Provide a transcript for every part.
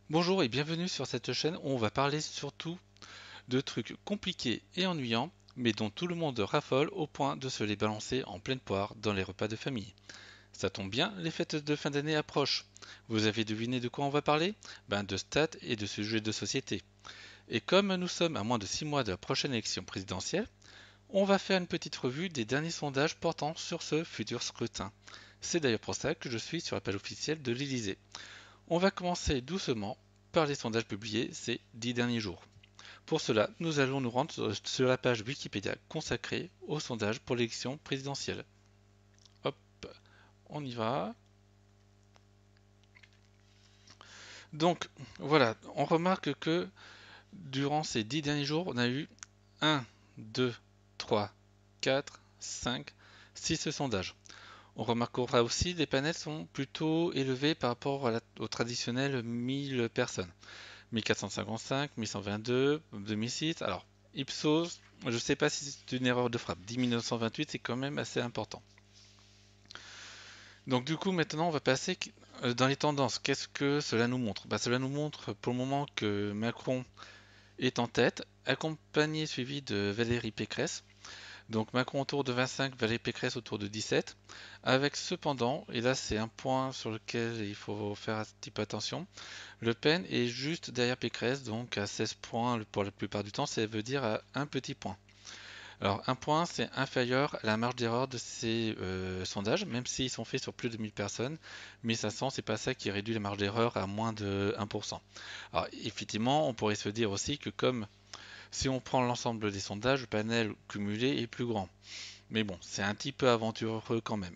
Bonjour et bienvenue sur cette chaîne où on va parler surtout de trucs compliqués et ennuyants, mais dont tout le monde raffole au point de se les balancer en pleine poire dans les repas de famille. Ça tombe bien, les fêtes de fin d'année approchent. Vous avez deviné de quoi on va parler? Ben de stats et de sujets de société. Et comme nous sommes à moins de 6 mois de la prochaine élection présidentielle, on va faire une petite revue des derniers sondages portant sur ce futur scrutin. C'est d'ailleurs pour ça que je suis sur la page officielle de l'Elysée. On va commencer doucement par les sondages publiés ces 10 derniers jours. Pour cela, nous allons nous rendre sur la page Wikipédia consacrée aux sondages pour l'élection présidentielle. Hop, on y va. Donc voilà, on remarque que durant ces 10 derniers jours, on a eu 1, 2, 3, 4, 5, 6 sondages. On remarquera aussi que les panels sont plutôt élevés par rapport au traditionnel 1000 personnes. 1455, 1122, 2006. Alors, Ipsos, je ne sais pas si c'est une erreur de frappe. 10 1928, c'est quand même assez important. Donc du coup, maintenant, on va passer dans les tendances. Qu'est-ce que cela nous montre? Cela nous montre pour le moment que Macron est en tête, accompagné, suivi de Valérie Pécresse. Donc Macron autour de 25, Valérie Pécresse autour de 17. Avec cependant, et là c'est un point sur lequel il faut faire un petit peu attention, Le Pen est juste derrière Pécresse, donc à 16 points pour la plupart du temps, ça veut dire à un petit point. Alors un point, c'est inférieur à la marge d'erreur de ces sondages, même s'ils sont faits sur plus de 1000 personnes. 1500, c'est pas ça qui réduit la marge d'erreur à moins de 1%. Alors effectivement, on pourrait se dire aussi que comme si on prend l'ensemble des sondages, le panel cumulé est plus grand. Mais bon, c'est un petit peu aventureux quand même.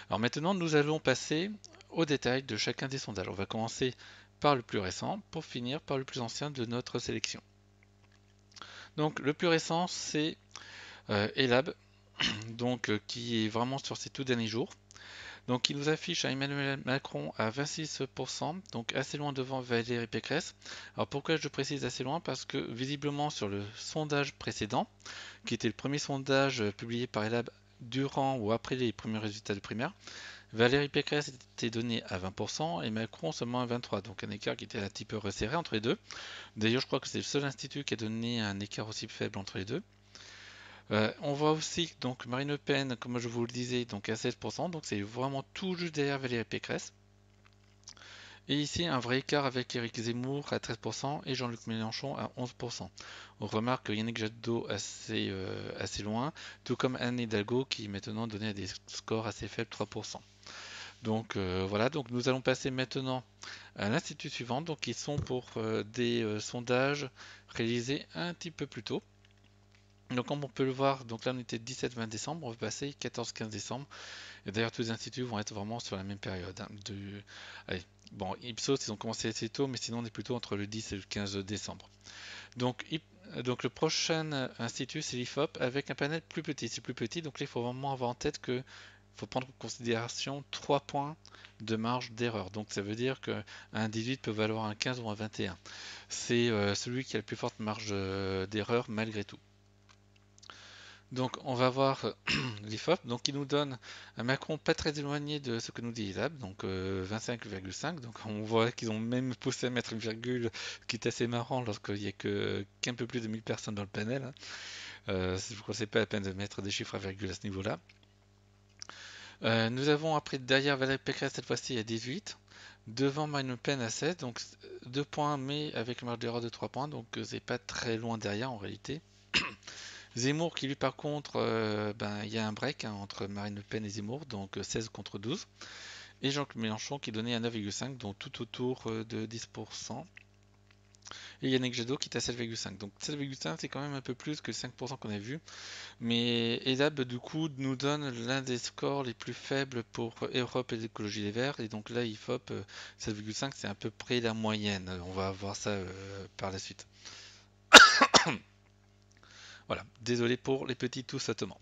Alors maintenant, nous allons passer aux détails de chacun des sondages. On va commencer par le plus récent pour finir par le plus ancien de notre sélection. Donc le plus récent, c'est Elab, donc qui est vraiment sur ces tout derniers jours. Donc il nous affiche à Emmanuel Macron à 26%, donc assez loin devant Valérie Pécresse. Alors pourquoi je précise assez loin? Parce que visiblement sur le sondage précédent, qui était le premier sondage publié par Elab durant ou après les premiers résultats de primaire, Valérie Pécresse était donnée à 20% et Macron seulement à 23%, donc un écart qui était un petit peu resserré entre les deux. D'ailleurs, je crois que c'est le seul institut qui a donné un écart aussi faible entre les deux. On voit aussi donc Marine Le Pen, comme je vous le disais, donc à 16%, donc c'est vraiment tout juste derrière Valérie Pécresse. Et ici, un vrai écart avec Éric Zemmour à 13% et Jean-Luc Mélenchon à 11%. On remarque Yannick Jadot assez loin, tout comme Anne Hidalgo qui maintenant donnait des scores assez faibles, 3%. Donc voilà, donc nous allons passer maintenant à l'institut suivant, donc qui sont pour des sondages réalisés un petit peu plus tôt. Donc comme on peut le voir, donc là on était 17-20 décembre, on va passer 14-15 décembre. Et d'ailleurs tous les instituts vont être vraiment sur la même période. Allez, bon, Ipsos ils ont commencé assez tôt, mais sinon on est plutôt entre le 10 et le 15 décembre. Donc, donc le prochain institut c'est l'IFOP avec un panel plus petit. C'est plus petit, donc là il faut vraiment avoir en tête que faut prendre en considération 3 points de marge d'erreur. Donc ça veut dire qu'un 18 peut valoir un 15 ou un 21. C'est celui qui a la plus forte marge d'erreur malgré tout. Donc on va voir l'IFOP, donc il nous donne un Macron pas très éloigné de ce que nous dit Elab, donc 25,5. Donc on voit qu'ils ont même poussé à mettre une virgule, ce qui est assez marrant lorsqu'il n'y a qu'un peu plus de 1000 personnes dans le panel, hein. Je crois que c'est pas la peine de mettre des chiffres à virgule à ce niveau-là. Nous avons après derrière Valérie Pécresse cette fois-ci à 18, devant Marine Le Pen à 16, donc 2 points mais avec une marge d'erreur de 3 points, donc c'est pas très loin derrière en réalité. Zemmour qui lui par contre, il y a un break hein, entre Marine Le Pen et Zemmour, donc 16 contre 12. Et Jean-Luc Mélenchon qui donnait à 9,5, donc tout autour de 10%. Et Yannick Jadot qui est à 7,5. Donc 7,5 c'est quand même un peu plus que 5% qu'on a vu. Mais Elab du coup nous donne l'un des scores les plus faibles pour Europe et l'écologie des Verts. Et donc là IFOP 7,5 c'est à peu près la moyenne. On va voir ça par la suite. Voilà, désolé pour les petits tout sautements.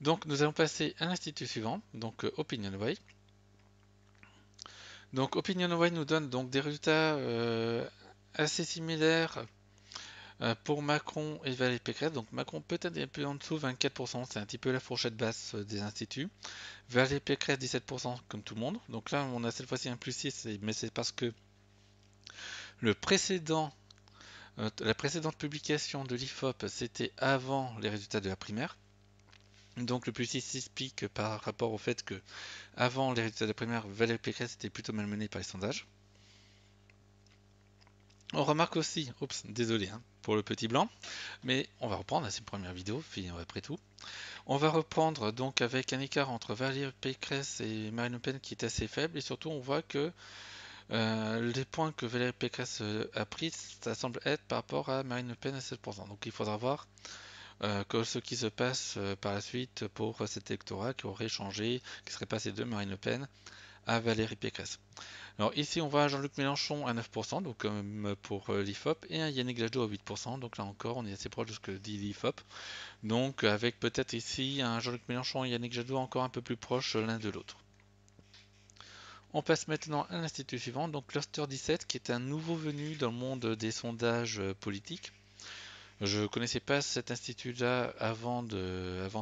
Donc nous allons passer à l'institut suivant, donc OpinionWay. Donc OpinionWay nous donne donc des résultats assez similaires Pour Macron et Valérie Pécresse, donc Macron peut-être un peu en dessous, 24%, c'est un petit peu la fourchette basse des instituts. Valérie Pécresse, 17% comme tout le monde. Donc là, on a cette fois-ci un plus 6, mais c'est parce que le précédent, la précédente publication de l'IFOP, c'était avant les résultats de la primaire. Donc le plus 6 s'explique par rapport au fait que avant les résultats de la primaire, Valérie Pécresse était plutôt malmenée par les sondages. On remarque aussi, oups, désolé pour le petit blanc, mais on va reprendre à ces premières vidéos, après tout. On va reprendre donc avec un écart entre Valérie Pécresse et Marine Le Pen qui est assez faible, et surtout on voit que les points que Valérie Pécresse a pris, ça semble être par rapport à Marine Le Pen à 7%. Donc il faudra voir que ce qui se passe par la suite pour cet électorat qui aurait changé, qui serait passé de Marine Le Pen à Valérie Pécresse. Alors ici on voit Jean-Luc Mélenchon à 9%, donc comme pour l'IFOP, et un Yannick Jadot à 8%, donc là encore on est assez proche de ce que dit l'IFOP. Donc avec peut-être ici un Jean-Luc Mélenchon et Yannick Jadot encore un peu plus proches l'un de l'autre. On passe maintenant à l'institut suivant, donc Cluster 17, qui est un nouveau venu dans le monde des sondages politiques. Je ne connaissais pas cet institut-là avant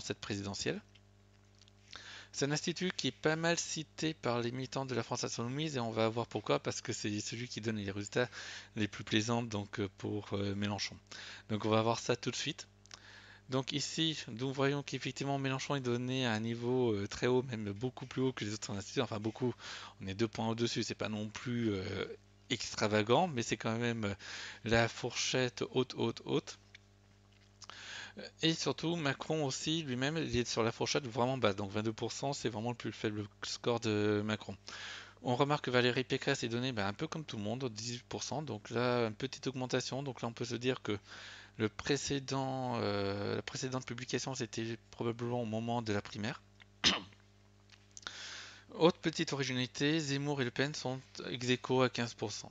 cette présidentielle. C'est un institut qui est pas mal cité par les militants de la France Insoumise et on va voir pourquoi, parce que c'est celui qui donne les résultats les plus plaisants donc pour Mélenchon. Donc on va voir ça tout de suite. Donc ici, nous voyons qu'effectivement Mélenchon est donné à un niveau très haut, même beaucoup plus haut que les autres instituts. Enfin beaucoup, on est 2 points au-dessus, c'est pas non plus extravagant, mais c'est quand même la fourchette haute, haute, haute. Et surtout, Macron aussi, lui-même, il est sur la fourchette vraiment basse. Donc 22%, c'est vraiment le plus faible score de Macron. On remarque que Valérie Pécresse est donnée un peu comme tout le monde, 18%. Donc là, une petite augmentation. Donc là, on peut se dire que la précédente publication, c'était probablement au moment de la primaire. Autre petite originalité, Zemmour et Le Pen sont ex aequo à 15%.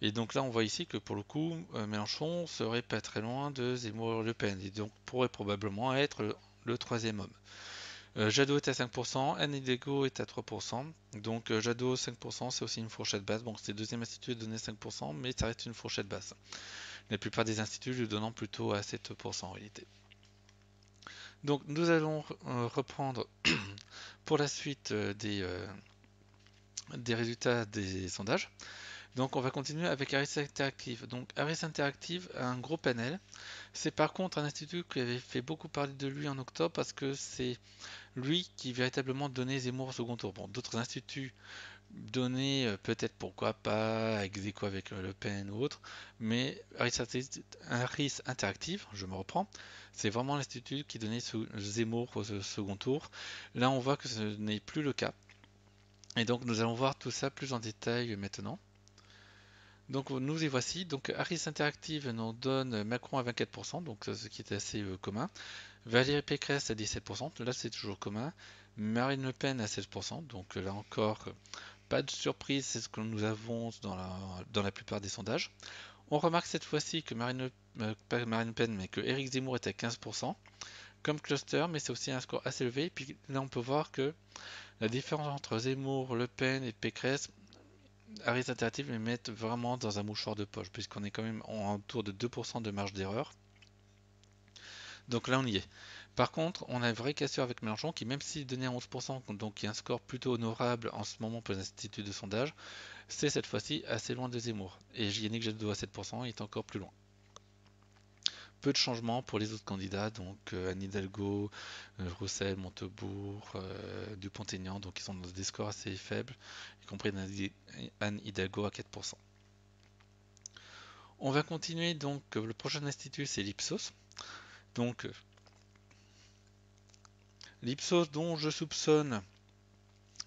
Et donc là, on voit ici que pour le coup, Mélenchon serait pas très loin de Zemmour et Le Pen, et donc pourrait probablement être le troisième homme. Jadot est à 5%, Anne Hidalgo est à 3%. Donc Jadot 5%, c'est aussi une fourchette basse. Bon, c'est le deuxième institut de donner 5%, mais ça reste une fourchette basse. La plupart des instituts le donnant plutôt à 7% en réalité. Donc nous allons reprendre pour la suite des résultats des sondages. Donc on va continuer avec Harris Interactive. Donc Harris Interactive a un gros panel. C'est par contre un institut qui avait fait beaucoup parler de lui en octobre parce que c'est lui qui véritablement donnait Zemmour au second tour. Bon, d'autres instituts donnaient peut-être pourquoi pas ex aequo avec Le Pen ou autre, mais Harris Interactive, je me reprends, c'est vraiment l'institut qui donnait Zemmour au second tour. Là on voit que ce n'est plus le cas. Et donc nous allons voir tout ça plus en détail maintenant. Donc nous y voici. Donc Harris Interactive nous donne Macron à 24%, donc ce qui est assez commun. Valérie Pécresse à 17%, là c'est toujours commun. Marine Le Pen à 16%, donc là encore pas de surprise, c'est ce que nous avons dans la plupart des sondages. On remarque cette fois-ci que pas Marine Le Pen, mais que Éric Zemmour est à 15%, comme cluster, mais c'est aussi un score assez élevé. Et puis là on peut voir que la différence entre Zemmour, Le Pen et Pécresse, Harris Interactive les mettent vraiment dans un mouchoir de poche, puisqu'on est quand même autour de 2% de marge d'erreur. Donc là on y est. Par contre, on a une vraie cassure avec Mélenchon qui, même s'il donnait 11%, donc qui est un score plutôt honorable en ce moment pour les instituts de sondage, c'est cette fois-ci assez loin de Zemmour. Et Yannick Jadot à 7% est encore plus loin. Peu de changements pour les autres candidats, donc Anne Hidalgo, Roussel, Montebourg, Dupont-Aignan, donc ils sont dans des scores assez faibles, y compris Anne Hidalgo à 4%. On va continuer, donc le prochain institut c'est l'Ipsos. Donc l'Ipsos dont je soupçonne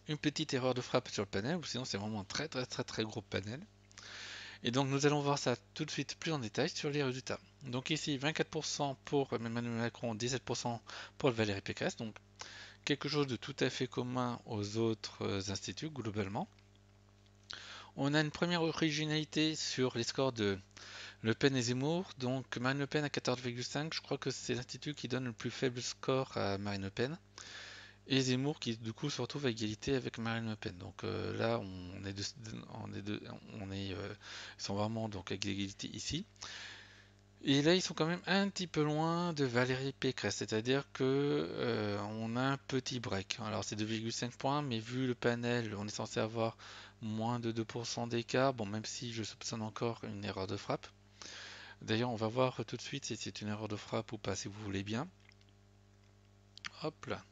une petite erreur de frappe sur le panel, ou sinon c'est vraiment un très très très très gros panel. Et donc nous allons voir ça tout de suite plus en détail sur les résultats. Donc ici 24% pour Emmanuel Macron, 17% pour Valérie Pécresse, donc quelque chose de tout à fait commun aux autres instituts globalement. On a une première originalité sur les scores de Le Pen et Zemmour, donc Marine Le Pen à 14,5, je crois que c'est l'institut qui donne le plus faible score à Marine Le Pen. Et Zemmour qui du coup se retrouve à égalité avec Marine Le Pen. Donc là ils sont vraiment donc à égalité ici. Et là, ils sont quand même un petit peu loin de Valérie Pécresse, c'est-à-dire que on a un petit break. Alors c'est 2,5 points, mais vu le panel, on est censé avoir moins de 2% d'écart. Bon, même si je soupçonne encore une erreur de frappe. D'ailleurs, on va voir tout de suite si c'est une erreur de frappe ou pas, si vous voulez bien. Hop là.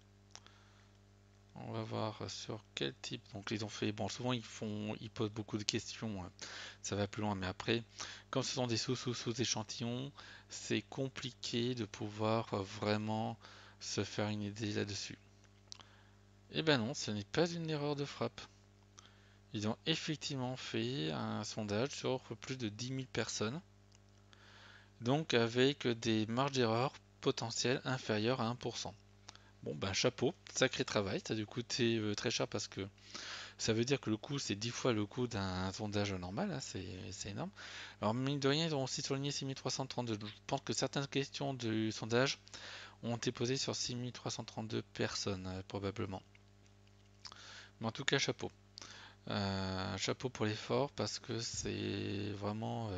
On va voir sur quel type. Donc ils ont fait. Bon, souvent ils posent beaucoup de questions. Ça va plus loin, mais après, comme ce sont des sous-échantillons, c'est compliqué de pouvoir vraiment se faire une idée là-dessus. Eh ben non, ce n'est pas une erreur de frappe. Ils ont effectivement fait un sondage sur plus de 10 000 personnes, donc avec des marges d'erreur potentielles inférieures à 1%. Bon ben chapeau, sacré travail, ça a dû coûter très cher parce que ça veut dire que le coût c'est 10 fois le coût d'un sondage normal, hein, c'est énorme. Alors mine de rien, ils ont aussi souligné 6332. Je pense que certaines questions du sondage ont été posées sur 6332 personnes, probablement. Mais en tout cas, chapeau. Chapeau pour l'effort parce que c'est vraiment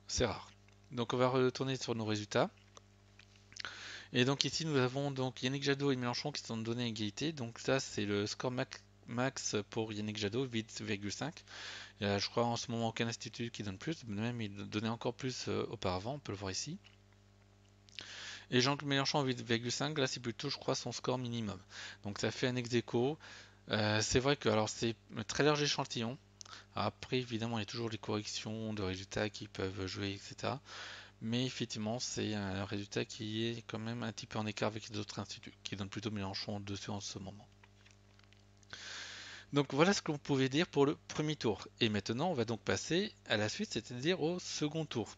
c'est rare. Donc on va retourner sur nos résultats. Et donc ici nous avons donc Yannick Jadot et Mélenchon qui sont donnés à égalité. Donc ça c'est le score max pour Yannick Jadot, 8,5. Il y a je crois en ce moment aucun institut qui donne plus, même il donnait encore plus auparavant, on peut le voir ici. Et Jean-Claude Mélenchon 8,5, là c'est plutôt je crois son score minimum. Donc ça fait un ex-aequo. C'est vrai que alors c'est un très large échantillon. Après évidemment il y a toujours les corrections de résultats qui peuvent jouer, etc. Mais effectivement, c'est un résultat qui est quand même un petit peu en écart avec les autres instituts, qui donnent plutôt Mélenchon dessus en ce moment. Donc voilà ce qu'on pouvait dire pour le premier tour. Et maintenant, on va donc passer à la suite, c'est-à-dire au second tour.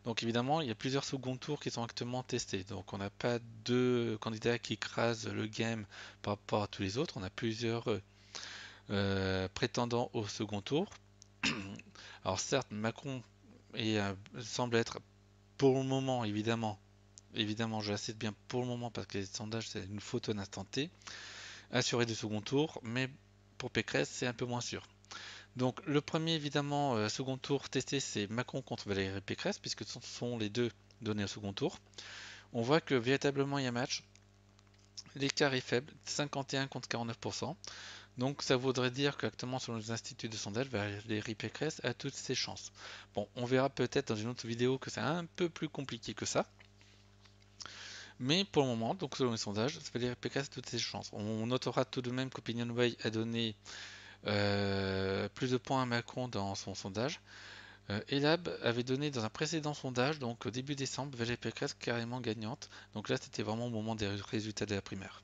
Donc évidemment, il y a plusieurs seconds tours qui sont actuellement testés. Donc on n'a pas deux candidats qui écrasent le game par rapport à tous les autres. On a plusieurs prétendants au second tour. Alors certes, Macron semble être pour le moment, évidemment, j'insiste bien pour le moment parce que les sondages c'est une photo d'instant T, assuré du second tour, mais pour Pécresse c'est un peu moins sûr. Donc le premier évidemment second tour testé c'est Macron contre Valérie Pécresse puisque ce sont les deux donnés au second tour. On voit que véritablement il y a match, l'écart est faible, 51 contre 49%. Donc ça voudrait dire qu'actuellement selon les instituts de sondage, Valérie Pécresse a toutes ses chances. Bon, on verra peut-être dans une autre vidéo que c'est un peu plus compliqué que ça. Mais pour le moment, donc selon les sondages, Valérie Pécresse a toutes ses chances. On notera tout de même qu'OpinionWay a donné plus de points à Macron dans son sondage. Elab avait donné dans un précédent sondage, donc au début décembre, Valérie Pécresse carrément gagnante. Donc là, c'était vraiment au moment des résultats de la primaire.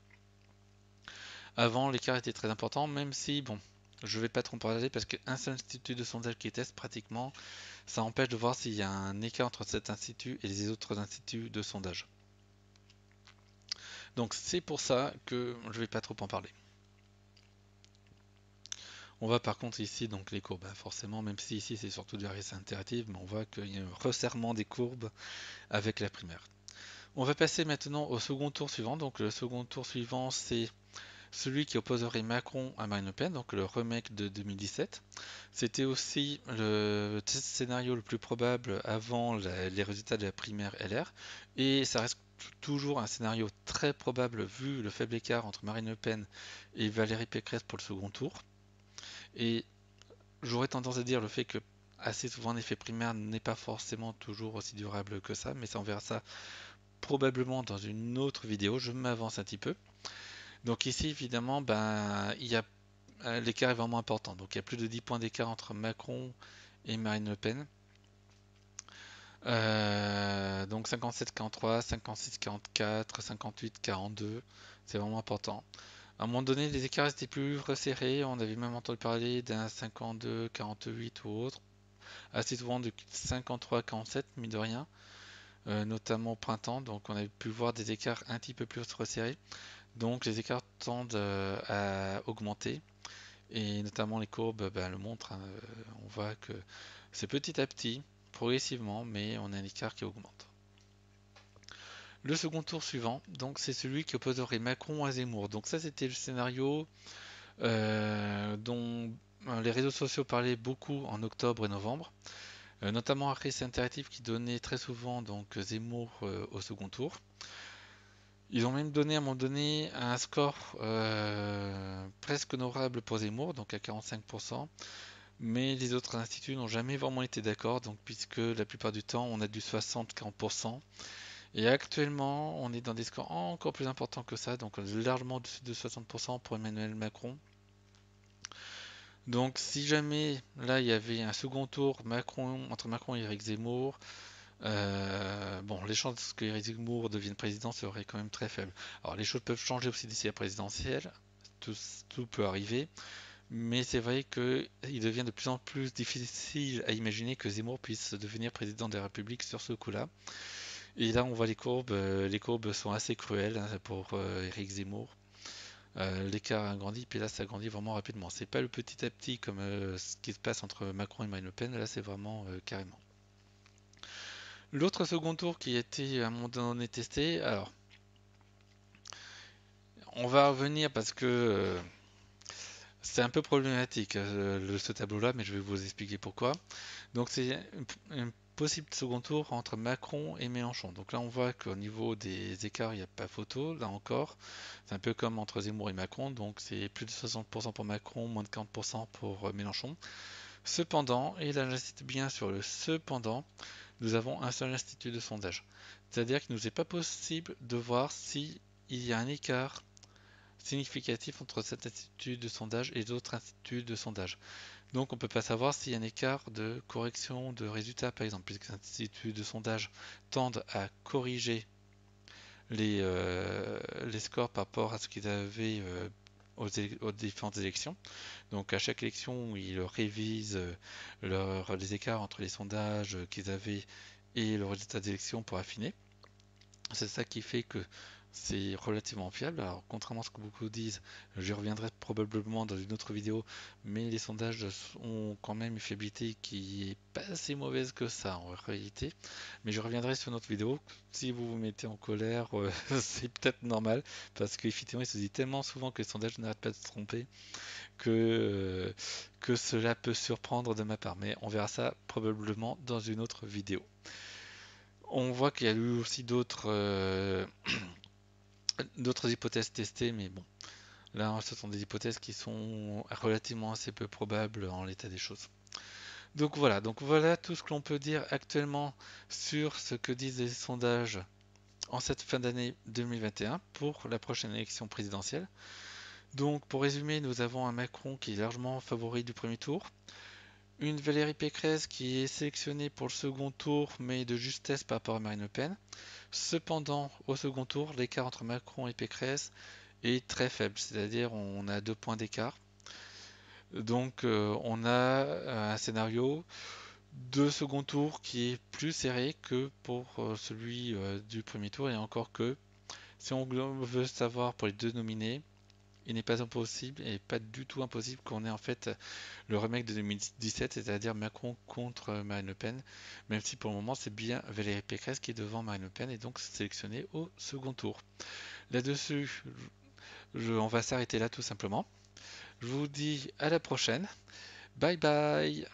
Avant, l'écart était très important, même si, bon, je ne vais pas trop en parler parce qu'un seul institut de sondage qui teste pratiquement, ça empêche de voir s'il y a un écart entre cet institut et les autres instituts de sondage. Donc c'est pour ça que je ne vais pas trop en parler. On voit par contre ici donc les courbes, forcément, même si ici c'est surtout du RSA interactive, mais on voit qu'il y a un resserrement des courbes avec la primaire. On va passer maintenant au second tour suivant. Donc le second tour suivant c'est celui qui opposerait Macron à Marine Le Pen, donc le remake de 2017. C'était aussi le scénario le plus probable avant les résultats de la primaire LR. Et ça reste toujours un scénario très probable vu le faible écart entre Marine Le Pen et Valérie Pécresse pour le second tour. Et j'aurais tendance à dire le fait que assez souvent l'effet primaire n'est pas forcément toujours aussi durable que ça, mais ça on verra ça probablement dans une autre vidéo, je m'avance un petit peu. Donc ici évidemment il y a l'écart est vraiment important. Donc il y a plus de 10 points d'écart entre Macron et Marine Le Pen. Donc 57-43, 56-44, 58-42, c'est vraiment important. À un moment donné, les écarts étaient plus resserrés. On avait même entendu parler d'un 52-48 ou autre. Assez souvent de 53-47, mine de rien, notamment au printemps. Donc on avait pu voir des écarts un petit peu plus resserrés. Donc les écarts tendent à augmenter. Et notamment les courbes le montrent. On voit que c'est petit à petit, progressivement, mais on a un écart qui augmente. Le second tour suivant, donc c'est celui qui opposerait Macron à Zemmour. Donc ça c'était le scénario dont les réseaux sociaux parlaient beaucoup en octobre et novembre. notamment un récit interactif qui donnait très souvent donc Zemmour au second tour. Ils ont même donné à un moment donné un score presque honorable pour Zemmour, donc à 45%, mais les autres instituts n'ont jamais vraiment été d'accord, donc puisque la plupart du temps on a du 60-40%, et actuellement on est dans des scores encore plus importants que ça, donc largement au-dessus de 60% pour Emmanuel Macron. Donc si jamais là il y avait un second tour entre Macron et Eric Zemmour, bon, les chances que Eric Zemmour devienne président seraient quand même très faibles. Alors les choses peuvent changer aussi d'ici la présidentielle, tout, tout peut arriver, mais c'est vrai qu'il devient de plus en plus difficile à imaginer que Zemmour puisse devenir président de la République sur ce coup-là. Et là on voit les courbes sont assez cruelles hein, pour Eric Zemmour. L'écart a grandi, puis là ça grandit vraiment rapidement. C'est pas le petit à petit comme ce qui se passe entre Macron et Marine Le Pen, là c'est vraiment carrément. L'autre second tour qui a été à un moment donné testé, alors on va revenir parce que c'est un peu problématique ce tableau-là, mais je vais vous expliquer pourquoi. Donc c'est un possible second tour entre Macron et Mélenchon. Donc là on voit qu'au niveau des écarts, il n'y a pas photo, là encore. C'est un peu comme entre Zemmour et Macron, donc c'est plus de 60% pour Macron, moins de 40% pour Mélenchon. Cependant, et là j'insiste bien sur le cependant, nous avons un seul institut de sondage. C'est-à-dire qu'il ne nous est pas possible de voir s'il y a un écart significatif entre cet institut de sondage et d'autres instituts de sondage. Donc on ne peut pas savoir s'il y a un écart de correction de résultats, par exemple, puisque les instituts de sondage tendent à corriger les scores par rapport à ce qu'ils avaient aux différentes élections. Donc à chaque élection, ils révisent les écarts entre les sondages qu'ils avaient et le résultat d'élection pour affiner. C'est ça qui fait que c'est relativement fiable. Alors, contrairement à ce que beaucoup disent, j'y reviendrai probablement dans une autre vidéo, mais les sondages ont quand même une fiabilité qui est pas si mauvaise que ça en réalité. Mais je reviendrai sur une autre vidéo. Si vous vous mettez en colère, c'est peut-être normal, parce qu'effectivement, il se dit tellement souvent que les sondages n'arrêtent pas de se tromper que cela peut surprendre de ma part. Mais on verra ça probablement dans une autre vidéo. On voit qu'il y a eu aussi d'autres hypothèses testées, mais bon, là ce sont des hypothèses qui sont relativement assez peu probables en l'état des choses. Donc voilà tout ce que l'on peut dire actuellement sur ce que disent les sondages en cette fin d'année 2021 pour la prochaine élection présidentielle. Donc pour résumer, nous avons un Macron qui est largement favori du premier tour, une Valérie Pécresse qui est sélectionnée pour le second tour mais de justesse par rapport à Marine Le Pen. Cependant, au second tour, l'écart entre Macron et Pécresse est très faible, c'est-à-dire on a 2 points d'écart. Donc on a un scénario de second tour qui est plus serré que pour celui du premier tour, et encore que si on veut savoir pour les deux nominés, il n'est pas impossible et pas du tout impossible qu'on ait en fait le remake de 2017, c'est-à-dire Macron contre Marine Le Pen, même si pour le moment c'est bien Valérie Pécresse qui est devant Marine Le Pen et donc sélectionnée au second tour. Là-dessus, on va s'arrêter là tout simplement. Je vous dis à la prochaine. Bye bye.